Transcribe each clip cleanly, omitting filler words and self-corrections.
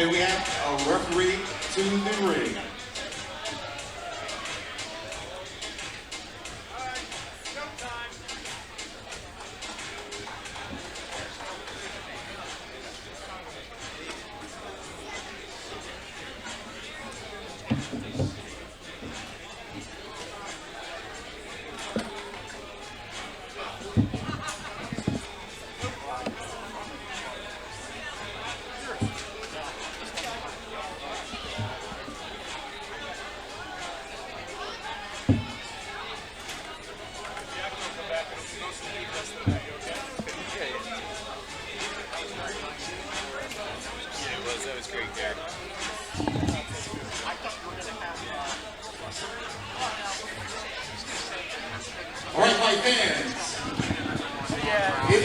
Then we have a referee to the ring.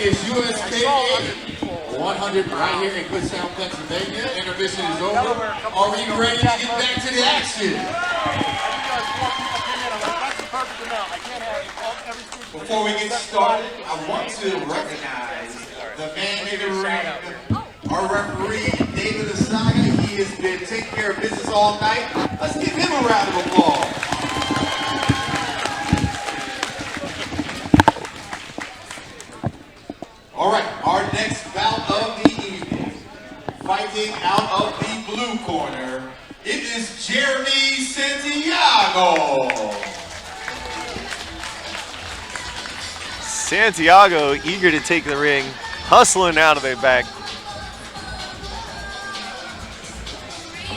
USKA 100 right here in Kutztown, Pennsylvania. Intermission is over. Are we ready to get back to the action? Before we get started, I want to recognize the man in the ring, our referee, David Asaga. He has been taking care of business all night. Let's give him a round of applause. All right, our next bout of the evening, fighting out of the blue corner, it is Jeremy Santiago. Santiago eager to take the ring, hustling out of their back.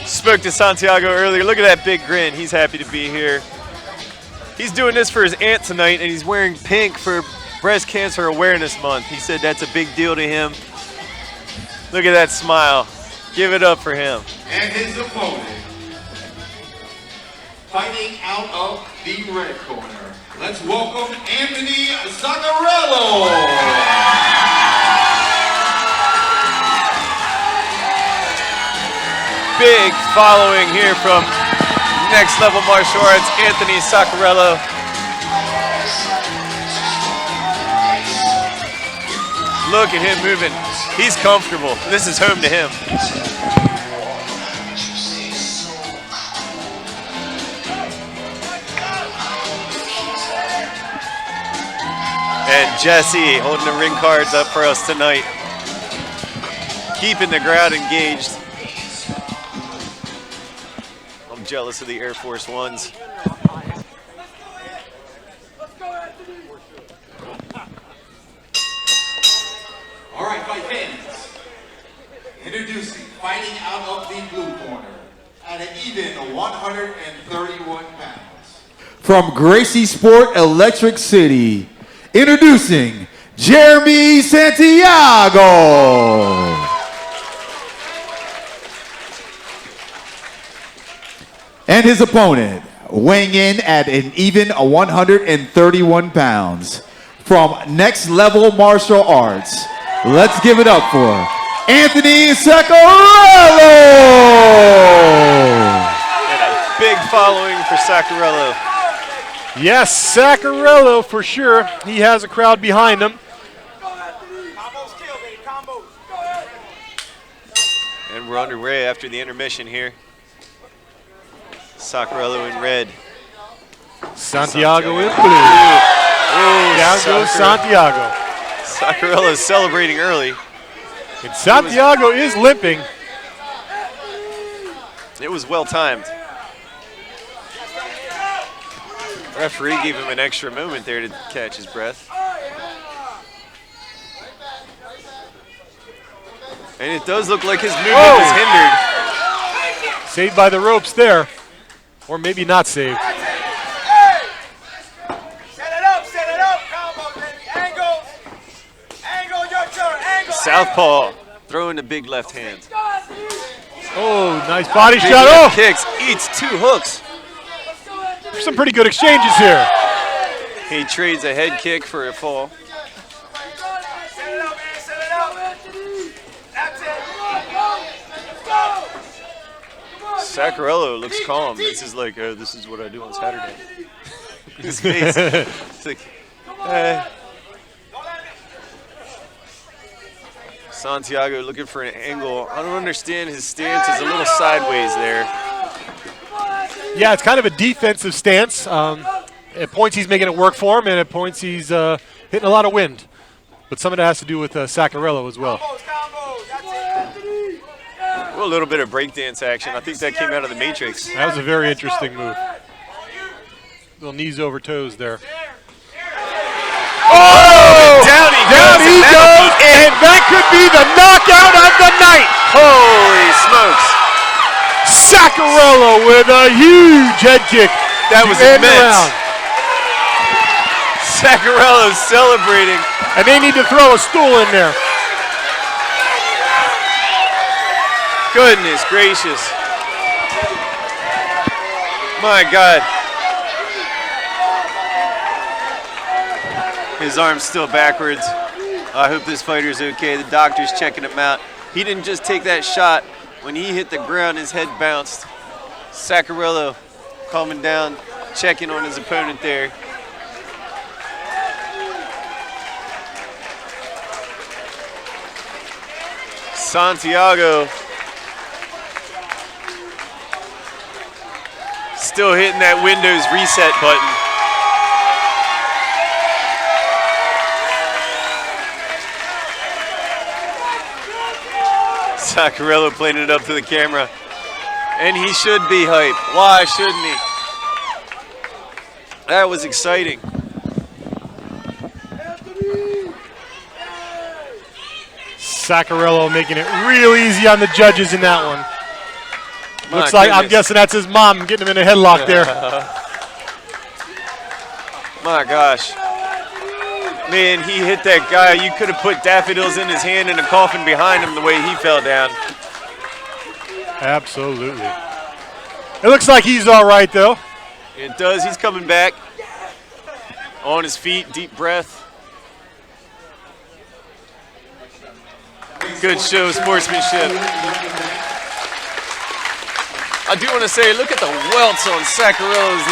Spoke to Santiago earlier. Look at that big grin. He's happy to be here. He's doing this for his aunt tonight, and he's wearing pink for Breast Cancer Awareness Month. He said that's a big deal to him. Look at that smile. Give it up for him. And his opponent, fighting out of the red corner. Let's welcome Anthony Sacarello. Big following here from Next Level Martial Arts, Anthony Sacarello. Look at him moving. He's comfortable. This is home to him. And Jesse holding the ring cards up for us tonight. Keeping the crowd engaged. I'm jealous of the Air Force Ones. All right, fight fans. Introducing, fighting out of the blue corner at an even 131 pounds. From Gracie Sport Electric City, introducing Jeremy Santiago. And his opponent, weighing in at an even 131 pounds. From Next Level Martial Arts, let's give it up for Anthony Sacarello! And a big following for Sacarello. Yes, Sacarello for sure. He has a crowd behind him. And we're underway after the intermission here. Sacarello in red. Santiago in blue. Down goes Santiago. Sacarello is celebrating early. And Santiago is limping. It was well timed. Referee gave him an extra moment there to catch his breath. And it does look like his movement was hindered. Saved by the ropes there. Or maybe not saved. Southpaw throwing the big left hand. Oh, nice body big shot. Oh, kicks, eats 2 hooks. Some pretty good exchanges here. He trades a head kick for a fall. Sacarello looks calm. This is like, this is what I do on Saturday. His face. It's like, Santiago looking for an angle. I don't understand his stance is a little sideways there. Yeah, it's kind of a defensive stance. At points he's making it work for him, and at points he's hitting a lot of wind. But some of that has to do with Sacarello as well. Well, a little bit of breakdance action. I think that came out of the Matrix. That was a very interesting move. Little knees over toes there. Oh! Down he goes, and that could be the knockout of the night. Holy smokes. Sacarello with a huge head kick. That was immense. Sacarello's celebrating. And they need to throw a stool in there. Goodness gracious. My God. His arm's still backwards. I hope this fighter's okay. The doctor's checking him out. He didn't just take that shot. When he hit the ground, his head bounced. Sacarello calming down, checking on his opponent there. Santiago still hitting that Windows reset button. Sacarello playing it up to the camera. And he should be hyped. Why shouldn't he? That was exciting. Sacarello making it real easy on the judges in that one. Looks like, I'm guessing that's his mom getting him in a headlock there. My gosh. Man, he hit that guy. You could have put daffodils in his hand and a coffin behind him the way he fell down. Absolutely. It looks like he's all right, though. It does. He's coming back. On his feet, deep breath. Good show, sportsmanship. I do want to say, look at the welts on Sacarello's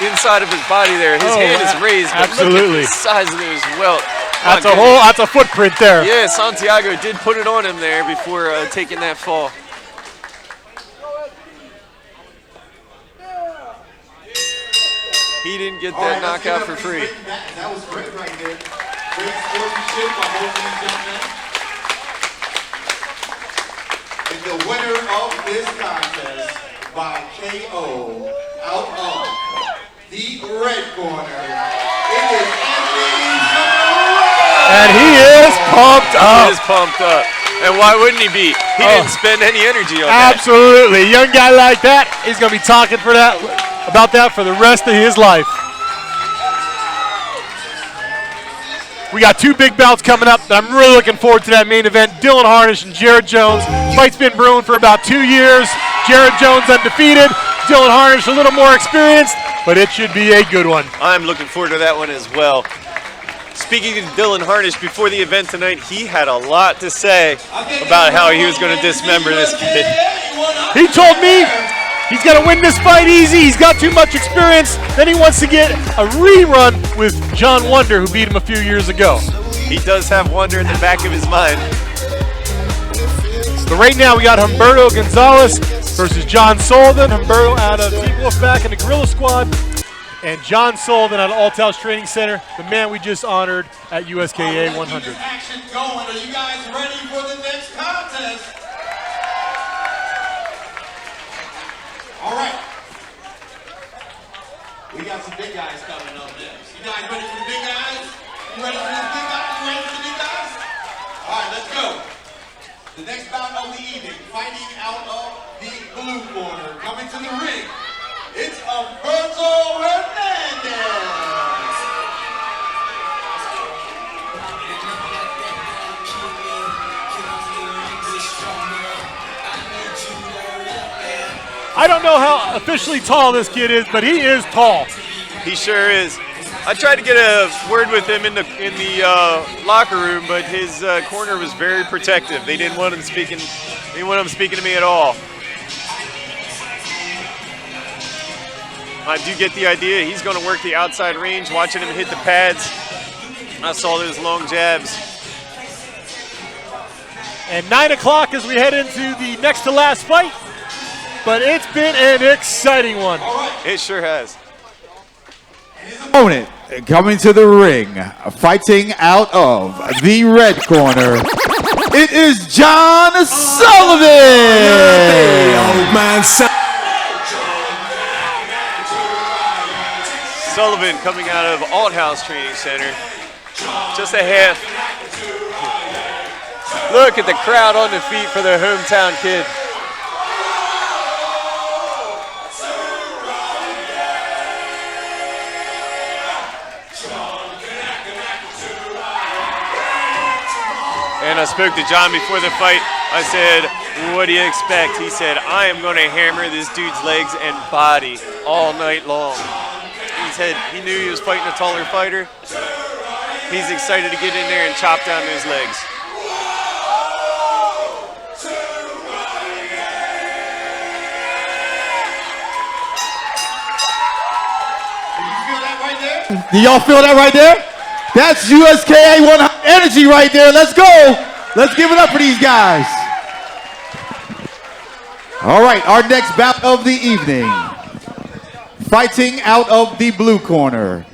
inside of his body there. His hand is raised, but absolutely. Look at the size of those welts. That's a footprint there. Yeah, Santiago did put it on him there before taking that fall. He didn't get that knockout for free. That was great right there. Great sportsmanship by both of these young men. And the winner of this contest by KO out of the red corner, it is Anthony Chaplin. And he is pumped up. He is pumped up. And why wouldn't he be? He didn't spend any energy on that. Absolutely. A young guy like that, he's going to be talking about that for the rest of his life. We got two big bouts coming up. I'm really looking forward to that main event. Dylan Harnish and Jared Jones. Fight's been brewing for about 2 years. Jared Jones undefeated. Dylan Harnish a little more experienced, but it should be a good one. I'm looking forward to that one as well. Speaking of Dylan Harnish, before the event tonight, he had a lot to say about how he was going to dismember this kid. He told me he's going to win this fight easy. He's got too much experience. Then he wants to get a rerun with John Wonder, who beat him a few years ago. He does have Wonder in the back of his mind. But right now we got Humberto Gonzalez versus John Sullivan. Humberto out of Team Wolfpack and the Gorilla Squad. And John Sullivan out of Althouse Training Center, the man we just honored at USKA 100. Action going. Are you guys ready for the next contest? All right. We got some big guys coming up next. You guys ready for the big guys? You ready for the big guys? You ready for the big guys? All right, let's go. The next bout of the evening, fighting out of the blue corner, coming to the ring. It's Humberto Hernandez. I don't know how officially tall this kid is, but he is tall. He sure is. I tried to get a word with him in the locker room, but his corner was very protective. They didn't want him speaking. They didn't want him speaking to me at all. I do get the idea. He's going to work the outside range, watching him hit the pads. I saw those long jabs. And 9 o'clock as we head into the next to last fight. But it's been an exciting one. It sure has. Opponent coming to the ring, fighting out of the red corner, it is John Sullivan. Old man Sullivan coming out of Althouse Training Center. Just a half. Look at the crowd on the feet for their hometown kid. And I spoke to John before the fight. I said, what do you expect? He said, I am going to hammer this dude's legs and body all night long. He said he knew he was fighting a taller fighter. He's excited to get in there and chop down those legs. Do y'all feel that right there? That's USKA 100 energy right there. Let's go. Let's give it up for these guys. All right, our next bout of the evening. Fighting out of the blue corner,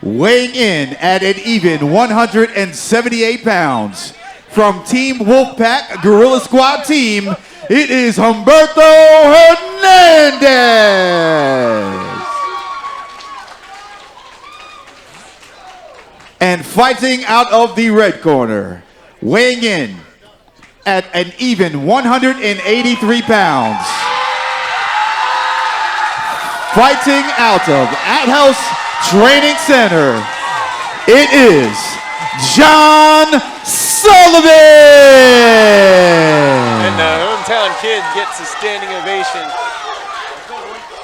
weighing in at an even 178 pounds. From Team Wolfpack Guerrilla Squad Team, it is Humberto Hernandez. And fighting out of the red corner, weighing in at an even 183 pounds. Fighting out of Althouse Training Center, it is John Sullivan. And the hometown kid gets a standing ovation.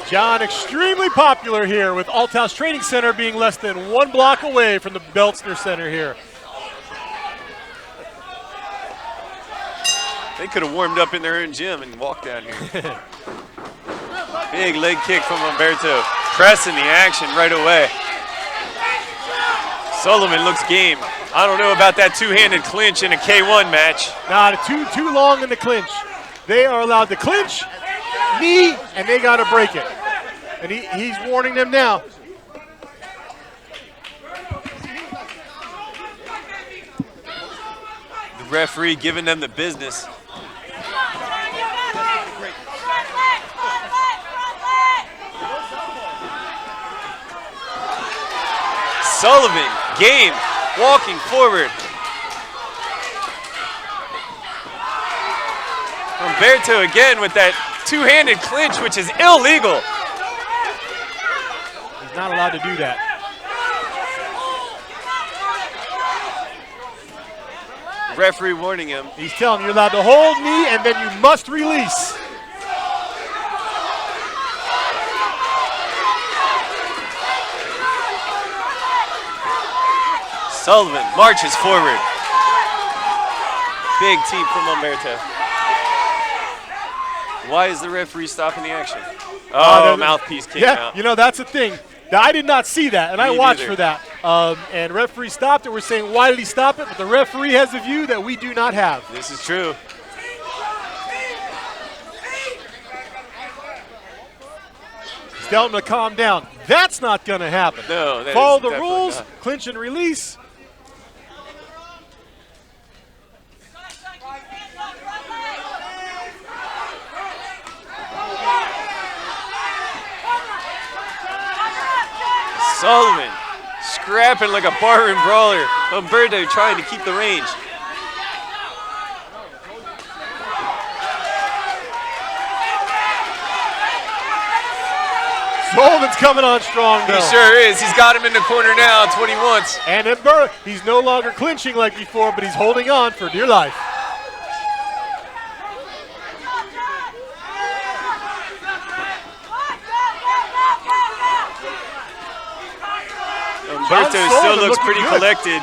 John, extremely popular here with Althouse Training Center being less than 1 block away from the Beltzner Center here. They could have warmed up in their own gym and walked down here. Big leg kick from Humberto. Pressing the action right away. Sullivan looks game. I don't know about that two-handed clinch in a K1 match. Not too long in the clinch. They are allowed to clinch, knee, and they got to break it. And he's warning them now. The referee giving them the business. Sullivan, game, walking forward. Humberto again with that two-handed clinch, which is illegal. He's not allowed to do that. Referee warning him. He's telling him you're allowed to hold me and then you must release. Sullivan marches forward. Big teep from Humberto. Why is the referee stopping the action? Oh, mouthpiece came out. You know, that's the thing. I did not see that, and I watched for that. And referee stopped it. We're saying, why did he stop it? But the referee has a view that we do not have. This is true. He's telling him to calm down. That's not going to happen. No, follow the rules, clinch and release. Sullivan scrapping like a barroom brawler. Humberto trying to keep the range. Sullivan's coming on strong, though. He sure is. He's got him in the corner now. That's what he wants. And Humberto, he's no longer clinching like before, but he's holding on for dear life. Humberto still looks pretty collected.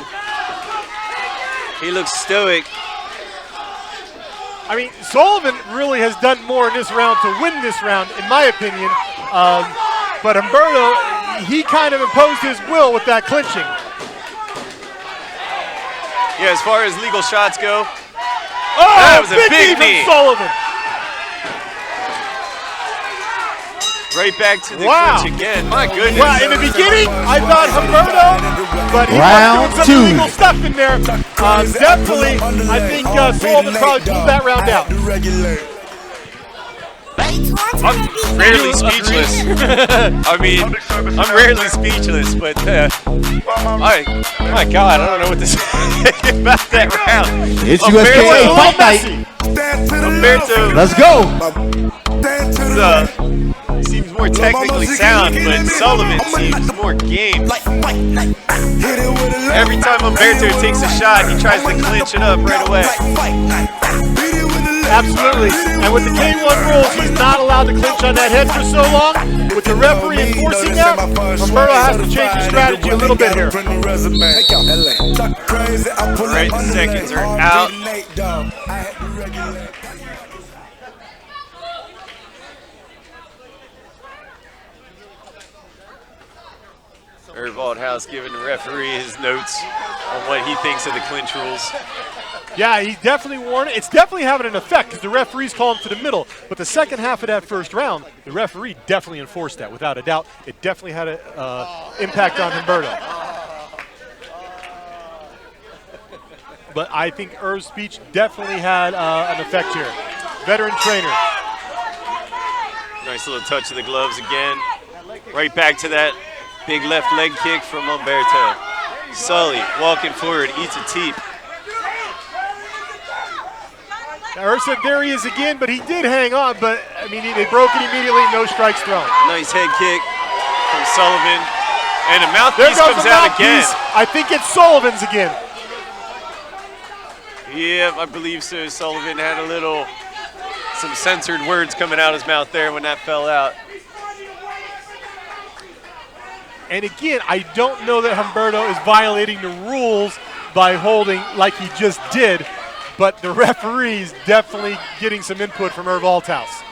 He looks stoic. I mean, Sullivan really has done more in this round to win this round, in my opinion. But Humberto, he kind of imposed his will with that clinching. Yeah, as far as legal shots go. Oh! that was a big knee. From Sullivan. Right back to the clinch again. My goodness. Well, in the beginning, I thought Humberto, but he was doing some illegal stuff in there. Definitely, I think Sullivan probably pulled that round out. I'm rarely speechless. I mean, I'm rarely speechless, but my God, I don't know what to say about that round. It's USKA Fight Night. Humberto, Let's go. Seems more technically sound, but Sullivan seems more game. Every time Humberto takes a shot, he tries to clinch it up right away. Absolutely. And with the K1 rules, he's not allowed to clinch on that head for so long. With the referee enforcing that, Humberto has to change his strategy a little bit here. Right, seconds are out. Althouse giving the referee his notes on what he thinks of the clinch rules. Yeah, he definitely warned it. It's definitely having an effect because the referees call him to the middle. But the second half of that first round, the referee definitely enforced that, without a doubt. It definitely had an impact on Humberto. But I think Irv's speech definitely had an effect here. Veteran trainer. Nice little touch of the gloves again. Right back to that big left leg kick from Humberto. Sully walking forward, eats a teep. Irv said there he is again, but he did hang on. But, I mean, they broke it immediately, no strikes thrown. Nice head kick from Sullivan. And a mouthpiece comes out again. I think it's Sullivan's again. Yeah, I believe so. Sullivan had some censored words coming out his mouth there when that fell out. And again, I don't know that Humberto is violating the rules by holding like he just did, but the referee's definitely getting some input from Irv Althouse.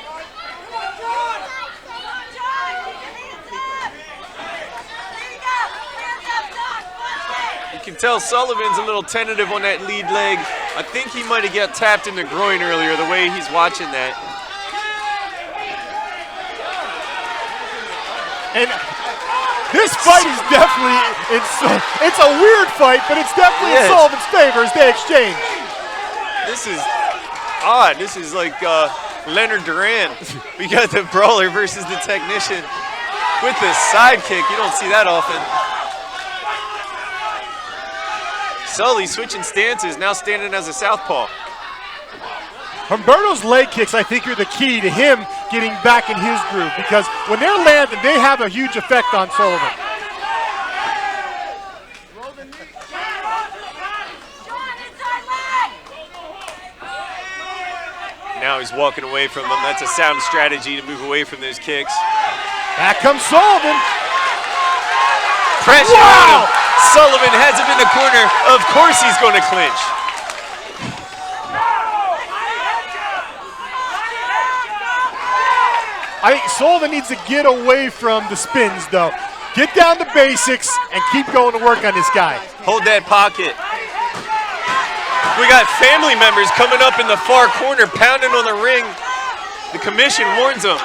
You can tell Sullivan's a little tentative on that lead leg. I think he might have got tapped in the groin earlier, the way he's watching that. And this fight is definitely, it's a weird fight, but it's definitely in Sullivan's favor as they exchange. This is odd. This is like Leonard Duran. We got the brawler versus the technician with the side kick. You don't see that often. Sully switching stances, now standing as a southpaw. Humberto's leg kicks, I think, are the key to him getting back in his groove, because when they're landing, they have a huge effect on Sullivan. Now he's walking away from them. That's a sound strategy to move away from those kicks. Back comes Sullivan. Pressure on him. Sullivan has him in the corner. Of course he's going to clinch. I think Sullivan needs to get away from the spins, though. Get down to basics and keep going to work on this guy. Hold that pocket. We got family members coming up in the far corner, pounding on the ring. The commission warns them.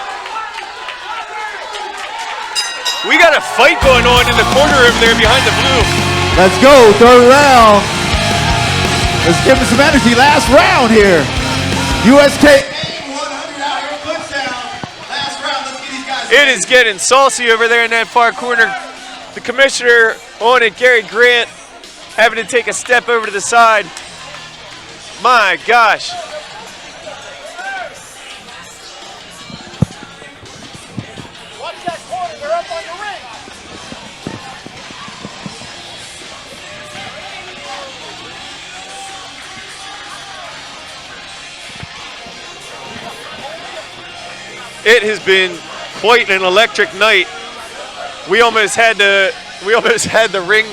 We got a fight going on in the corner over there behind the blue. Let's go, third round. Let's give him some energy. Last round here. USKA. It is getting saucy over there in that far corner. The commissioner on it, Gary Grant, having to take a step over to the side. My gosh. Watch that corner, they're up on the ring. It has been quite an electric night. We almost had the ring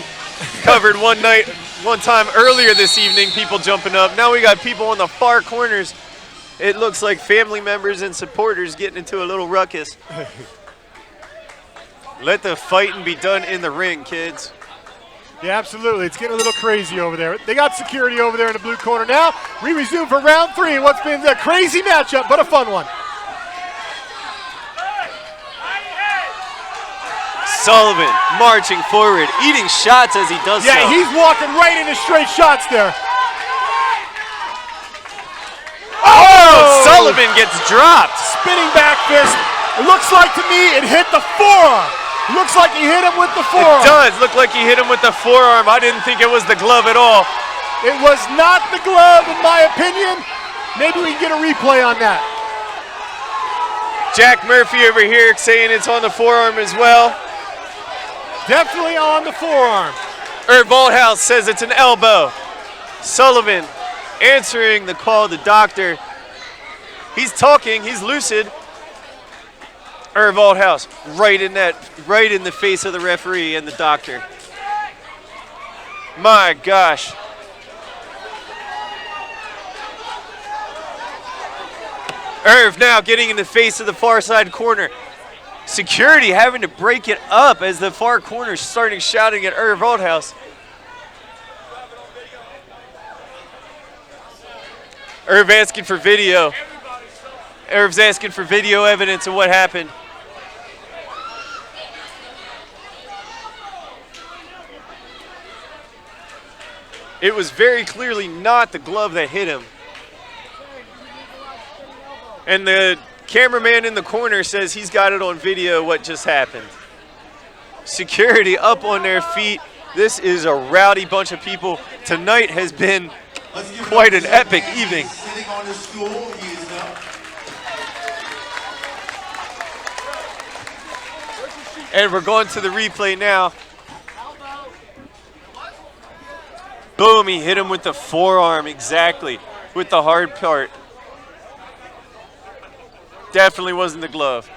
covered one time earlier this evening, people jumping up. Now we got people on the far corners. It looks like family members and supporters getting into a little ruckus. Let the fighting be done in the ring, kids. Yeah, absolutely. It's getting a little crazy over there. They got security over there in the blue corner now. We resume for round 3 in what's been a crazy matchup, but a fun one. Sullivan marching forward, eating shots as he does so. Yeah, he's walking right into straight shots there. Oh! Sullivan gets dropped. Spinning back fist. It looks like to me it hit the forearm. Looks like he hit him with the forearm. It does look like he hit him with the forearm. I didn't think it was the glove at all. It was not the glove, in my opinion. Maybe we can get a replay on that. Jack Murphy over here saying it's on the forearm as well. Definitely on the forearm. Althouse says it's an elbow. Sullivan answering the call of the doctor. He's talking, he's lucid. Althouse right in the face of the referee and the doctor. My gosh. Irv now getting in the face of the far side corner. Security having to break it up as the far corner starting shouting at Althouse. Irv asking for video. Irv's asking for video evidence of what happened. It was very clearly not the glove that hit him. And the cameraman in the corner says he's got it on video what just happened. Security up on their feet. This is a rowdy bunch of people. Tonight has been quite an epic evening. Sitting on his stool, he is up. And we're going to the replay now. Boom, he hit him with the forearm, exactly, with the hard part. Definitely wasn't the glove.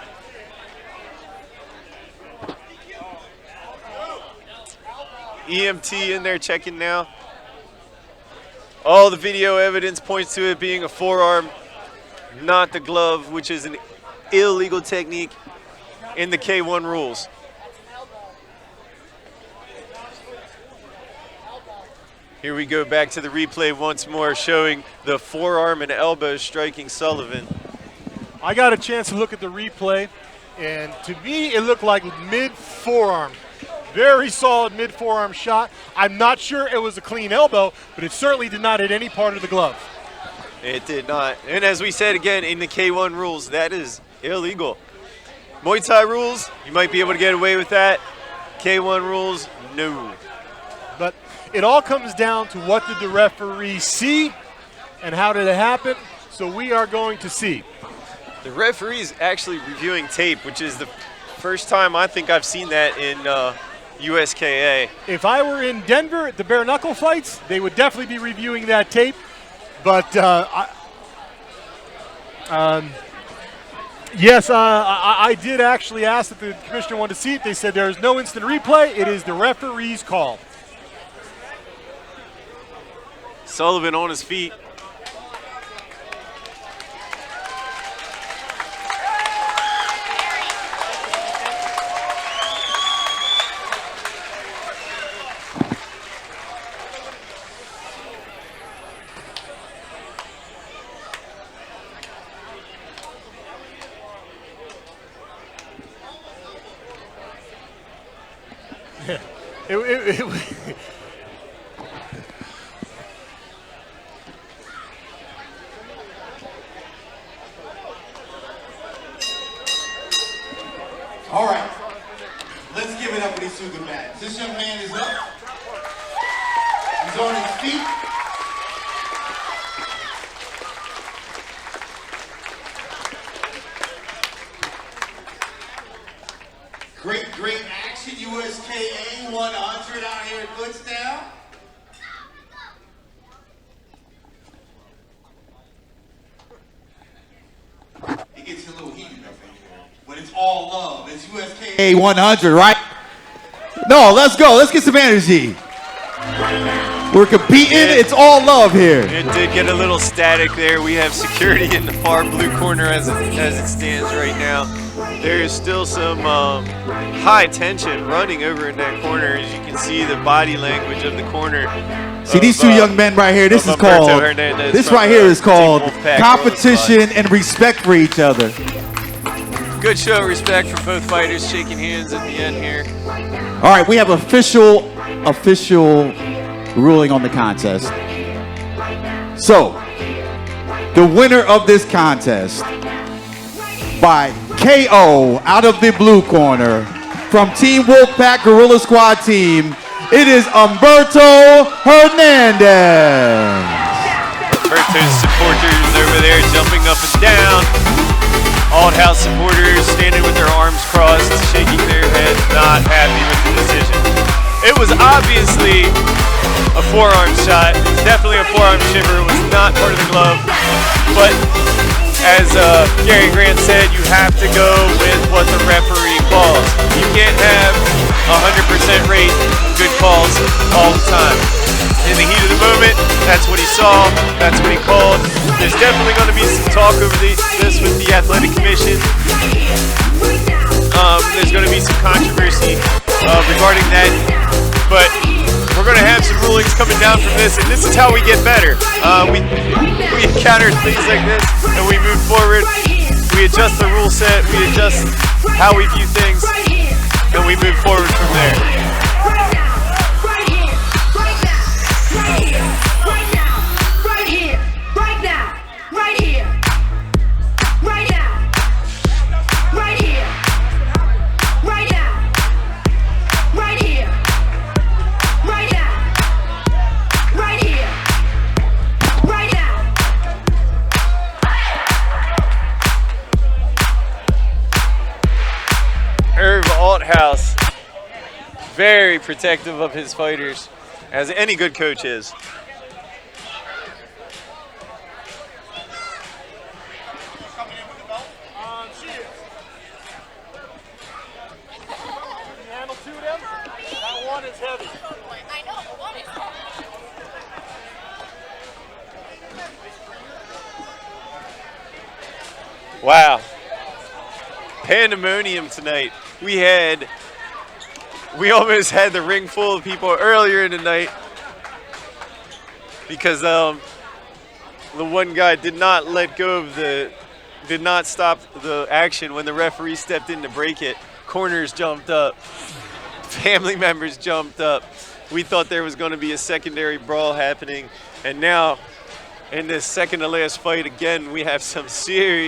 EMT in there checking now. All the video evidence points to it being a forearm, not the glove, which is an illegal technique in the K1 rules. Here we go back to the replay once more, showing the forearm and elbow striking Sullivan. I got a chance to look at the replay, and to me, it looked like mid-forearm. Very solid mid-forearm shot. I'm not sure it was a clean elbow, but it certainly did not hit any part of the glove. It did not. And as we said again, in the K1 rules, that is illegal. Muay Thai rules, you might be able to get away with that. K1 rules, no. But it all comes down to what did the referee see and how did it happen, so we are going to see. The referee is actually reviewing tape, which is the first time I think I've seen that in USKA. If I were in Denver at the bare knuckle fights, they would definitely be reviewing that tape. But yes, I did actually ask if the commissioner wanted to see it. They said there is no instant replay. It is the referee's call. Sullivan on his feet. All right, let's give it up when he's through the mat. This young man is up. He's on his feet. Great action, USKA 100 out here at Kutztown. It gets a little heated up in here, but it's all love. It's USKA 100, right? No, let's go. Let's get some energy. We're competing. It's all love here. It did get a little static there. We have security in the far blue corner as it stands right now. There is still some high tension running over in that corner. As you can see, the body language of the corner. See these two young men right here. This is called. Hernandez This from, right here is called Wolfpack competition and respect for each other. Good show of respect for both fighters, shaking hands at the end here. All right, we have official ruling on the contest. So, the winner of this contest by KO out of the blue corner from Team Wolfpack Gorilla Squad team, it is Humberto Hernandez. Humberto's supporters over there jumping up and down. Althouse supporters standing with their arms crossed, shaking their heads, not happy with the decision. It was obviously a forearm shot. It's definitely a forearm shiver. It was not part of the glove. But as Gary Grant said, you have to go with what the referee calls. You can't have 100% rate of good calls all the time. In the heat of the moment, that's what he saw, that's what he called. There's definitely going to be some talk over this with the Athletic Commission. There's going to be some controversy regarding that, but we're going to have some rulings coming down from this, and this is how we get better. We encounter things like this, and we move forward. We adjust the rule set, we adjust how we view things, and we move forward from there. Althouse, very protective of his fighters, as any good coach is. Wow. Pandemonium tonight. We almost had the ring full of people earlier in the night because the one guy did not let go of did not stop the action when the referee stepped in to break it. Corners jumped up. Family members jumped up. We thought there was going to be a secondary brawl happening, and now in this second to last fight again, we have some serious